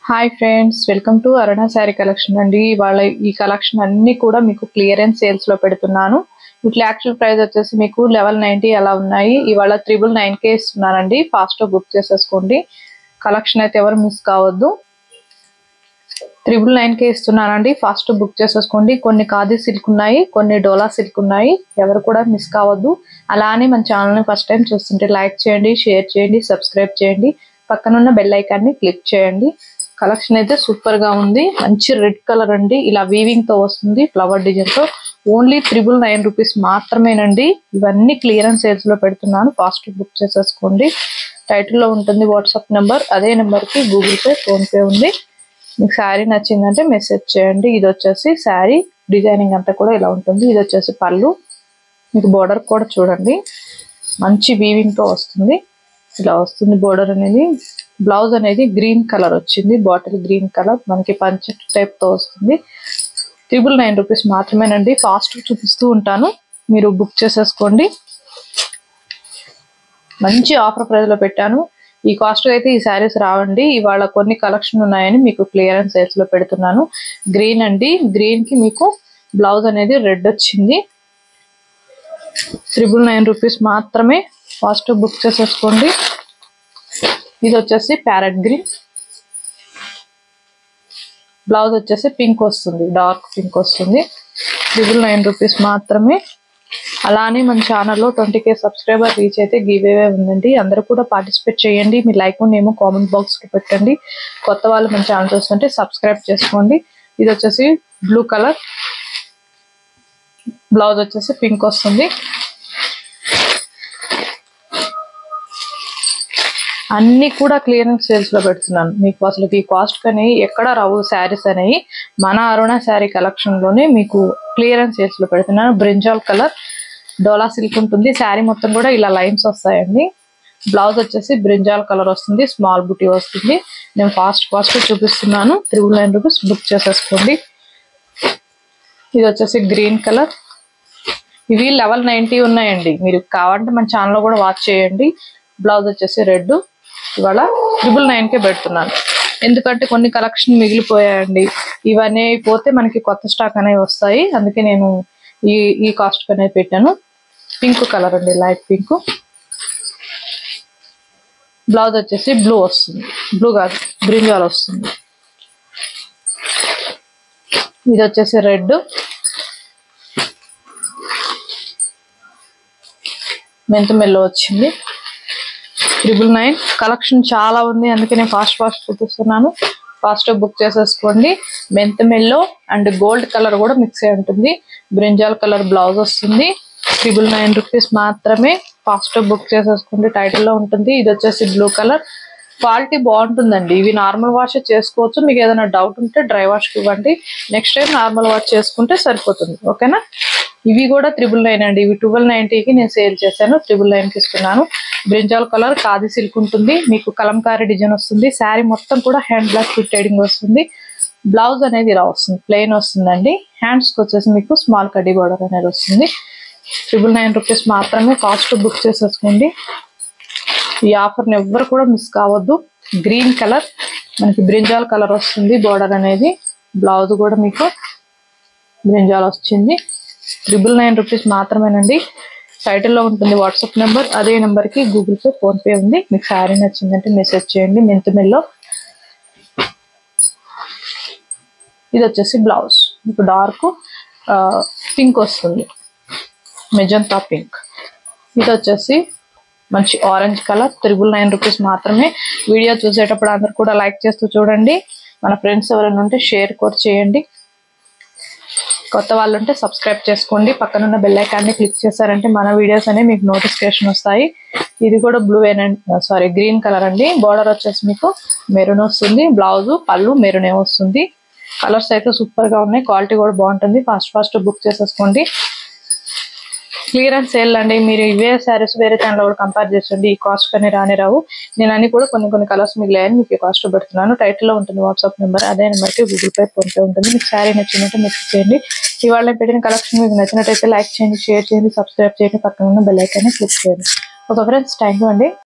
Hi friends, welcome to Aruna sari collection అండి. ఇవాళ ఈ కలెక్షన్ అన్ని కూడా మీకు క్లియరెన్స్ సేల్స్ లో పెడుతున్నాను. వీటి యాక్చువల్ ప్రైస్ వచ్చేసి మీకు 1190 అలా ఉన్నాయి. ఇవాళ 999కే ఇస్తున్నానండి. ఫాస్ట్ గా బుక్ చేసేసుకోండి. కలెక్షన్ అయితే ఎవరు మిస్ కావద్దు. 999కే ఇస్తున్నానండి. ఫాస్ట్ బుక్ చేసేసుకోండి. కొన్ని ఖాదీ సిల్క్ ఉన్నాయి, కొన్ని డోలా సిల్క్ ఉన్నాయి. ఎవరు కూడా మిస్ కావద్దు. అలానే మన ఛానల్ ని ఫస్ట్ టైం చూస్తుంటే లైక్ చేయండి, షేర్ చేయండి, సబ్స్క్రైబ్ చేయండి. పక్కనున్న బెల్ ఐకాన్ ని క్లిక్ చేయండి. కలెక్షన్ అయితే సూపర్ గా ఉంది. మంచి రెడ్ కలర్ అండి. ఇలా వీవింగ్ తో వస్తుంది, ఫ్లవర్ డిజైన్ తో. ఓన్లీ 999 రూపీస్ మాత్రమేనండి. ఇవన్నీ క్లియరెన్స్ సేల్స్ లో పెడుతున్నాను. ఫాస్ట్ బుక్ చేసేసుకోండి. టైటిల్ లో ఉంటుంది వాట్సాప్ నెంబర్. అదే నెంబర్ కి గూగుల్ పే, ఫోన్ పే ఉంది. మీకు శారీ నచ్చిందంటే మెసేజ్ చేయండి. ఇది వచ్చేసి శారీ డిజైనింగ్ అంతా కూడా ఇలా ఉంటుంది. ఇది వచ్చేసి పళ్ళు. మీకు బోర్డర్ కూడా చూడండి, మంచి వీవింగ్ తో వస్తుంది. ఇలా వస్తుంది బోర్డర్ అనేది. బ్లౌజ్ అనేది గ్రీన్ కలర్ వచ్చింది, బాటిల్ గ్రీన్ కలర్. మనకి పంచెట్ టైప్ తో వస్తుంది. 999 రూపీస్ మాత్రమేనండి. ఫాస్ట్ చూపిస్తూ ఉంటాను, మీరు బుక్ చేసేసుకోండి. మంచి ఆఫర్ ప్రైస్ లో పెట్టాను. ఈ కాస్ట్ అయితే ఈ శారీస్ రావండి. ఇవాళ కొన్ని కలెక్షన్ ఉన్నాయని మీకు క్లియరెన్స్ సేల్స్ లో పెడుతున్నాను. గ్రీన్ అండి. గ్రీన్ కి మీకు బ్లౌజ్ అనేది రెడ్ వచ్చింది. 999 రూపీస్ మాత్రమే. ఫాస్ట్ బుక్ చేసేసుకోండి. ఇది వచ్చేసి ప్యారెట్ గ్రీన్. బ్లౌజ్ వచ్చేసి పింక్ వస్తుంది, డార్క్ పింక్ వస్తుంది. 999 రూపీస్ మాత్రమే. అలానే మన ఛానల్లో 20K సబ్స్క్రైబర్ రీచ్ అయితే గివ్ అవే ఉందండి. అందరూ కూడా పార్టిసిపేట్ చేయండి. మీ లైక్ నేమో కామెంట్ బాక్స్ లో పెట్టండి. కొత్త వాళ్ళు మన ఛానల్ చూస్తుంటే సబ్స్క్రైబ్ చేసుకోండి. ఇది వచ్చేసి బ్లూ కలర్. బ్లౌజ్ వచ్చేసి పింక్ వస్తుంది. అన్ని కూడా క్లియరెన్స్ సేల్స్ లో పెడుతున్నాను. మీకు అసలు ఈ కాస్ట్ కని ఎక్కడ రావు శారీస్ అనేవి. మన అరుణ శారీ కలెక్షన్ లోనే మీకు క్లియరెన్స్ సేల్స్ లో పెడుతున్నాను. బ్రింజాల్ కలర్ డోలా సిల్క్ ఉంటుంది. శారీ మొత్తం కూడా ఇలా లైన్స్ వస్తాయండి. బ్లౌజ్ వచ్చేసి బ్రింజాల్ కలర్ వస్తుంది, స్మాల్ బుటీ వస్తుంది. నేను ఫాస్ట్ చూపిస్తున్నాను. 999 రూపీస్ బుక్ చేసేసుకోండి. ఇది వచ్చేసి గ్రీన్ కలర్. ఇవి 1190 ఉన్నాయండి. మీరు కావాలంటే మన ఛానల్లో కూడా వాచ్ చేయండి. బ్లౌజ్ వచ్చేసి రెడ్. ఇవాళ 999కే పెడుతున్నాను. ఎందుకంటే కొన్ని కలెక్షన్ మిగిలిపోయాయండి. ఇవన్నీ పోతే మనకి కొత్త స్టాక్ అనేవి వస్తాయి. అందుకే నేను ఈ కాస్ట్ అనేది పెట్టాను. పింక్ కలర్ అండి, లైట్ పింక్. బ్లౌజ్ వచ్చేసి బ్లూ వస్తుంది, బ్లూ కాదు బ్రింజాల్ వస్తుంది. ఇది వచ్చేసి రెడ్. మెంతుమెల్లో వచ్చింది. 999. కలెక్షన్ చాలా ఉంది, అందుకే నేను ఫాస్ట్ చూపిస్తున్నాను. ఫాస్ట్ బుక్ చేసేసుకోండి. మెంతుమెల్లో అండ్ గోల్డ్ కలర్ కూడా మిక్స్ అయి ఉంటుంది. బ్రింజాల్ కలర్ బ్లౌజ్ వస్తుంది. 999 రూపీస్ మాత్రమే. ఫాస్ట్ బుక్ చేసేసుకోండి. టైటిల్లో ఉంటుంది. ఇది వచ్చేసి బ్లూ కలర్. క్వాలిటీ బాగుంటుందండి. ఇవి నార్మల్ వాష్ చేసుకోవచ్చు. మీకు ఏదైనా డౌట్ ఉంటే డ్రై వాష్ ఇవ్వండి. నెక్స్ట్ టైం నార్మల్ వాష్ చేసుకుంటే సరిపోతుంది. ఓకేనా? ఇవి కూడా 999 అండి. ఇవి 1290కి నేను సేల్ చేశాను. 999కి ఇస్తున్నాను. బ్రింజాల్ కలర్ ఖాదీ సిల్క్ ఉంటుంది. మీకు కలంకారీ డిజైన్ వస్తుంది. శారీ మొత్తం కూడా హ్యాండ్ బ్లాక్ ఫిట్టెడింగ్ వస్తుంది. బ్లౌజ్ అనేది ఇలా వస్తుంది, ప్లెయిన్ వస్తుందండి. హ్యాండ్స్ కి వచ్చేసి మీకు స్మాల్ కడ్డీ బోర్డర్ అనేది వస్తుంది. 999 రూపీస్ మాత్రమే. ఫాస్ట్ బుక్ చేసేసుకోండి. ఈ ఆఫర్ని ఎవ్వరు కూడా మిస్ కావద్దు. గ్రీన్ కలర్, మనకి బ్రింజాల్ కలర్ వస్తుంది బోర్డర్ అనేది. బ్లౌజ్ కూడా మీకు బ్రింజాల్ వచ్చింది. 999 రూపీస్ మాత్రమేనండి. టైటిల్లో ఉంటుంది వాట్సాప్ నెంబర్. అదే నెంబర్ కి గూగుల్ పే, ఫోన్ పే ఉంది. మీకు శారీ నచ్చిందంటే మెసేజ్ చేయండి. మెంతుమెల్లో. ఇది వచ్చేసి బ్లౌజ్ మీకు డార్క్ పింక్ వస్తుంది, మెజంతా పింక్. ఇది వచ్చేసి మంచి ఆరెంజ్ కలర్. 999 రూపీస్ మాత్రమే. వీడియో చూసేటప్పుడు అందరు కూడా లైక్ చేస్తూ చూడండి. మన ఫ్రెండ్స్ ఎవరైనా ఉంటే షేర్ కూడా చేయండి. కొత్త వాళ్ళు ఉంటే సబ్స్క్రైబ్ చేసుకోండి. పక్కనున్న బెల్ ఐకాన్ని క్లిక్ చేశారంటే మన వీడియోస్ అనేవి మీకు నోటిఫికేషన్ వస్తాయి. ఇది కూడా బ్లూ గ్రీన్ కలర్ అండి. బోర్డర్ వచ్చేసి మీకు మెరూన్ వస్తుంది. బ్లౌజ్ పళ్ళు మెరూన్ వస్తుంది. కలర్స్ అయితే సూపర్ గా ఉన్నాయి. క్వాలిటీ కూడా బాగుంటుంది. ఫాస్ట్ బుక్ చేసేసుకోండి. క్లియరెన్స్ సేల్ అండి. మీరు ఇవే శారీస్ వేరే ఛానల్ కూడా కంపేర్ చేయండి. ఈ కాస్ట్ కానీ రావు. నేను అన్ని కూడా కొన్ని కలర్స్ మిగిలాయని మీకు కాస్ట్ పెడుతున్నాను. టైటిల్లో ఉంటుంది వాట్సాప్ నెంబర్. అదే నెంబర్కి గూగుల్ పే, ఫోన్ పే ఉంటుంది. మీకు శారీ నచ్చినట్టు మెసేజ్ చేయండి. ఇవాళ నేను పెట్టిన కలెక్షన్ మీకు నచ్చినట్టయితే లైక్ చేయండి, షేర్ చేయండి, సబ్స్క్రైబ్ చేయండి. పక్కన ఉన్న బెల్ ఐకాన్ని క్లిక్ చేయండి. ఓకే ఫ్రెండ్స్, థ్యాంక్ యూ అండి.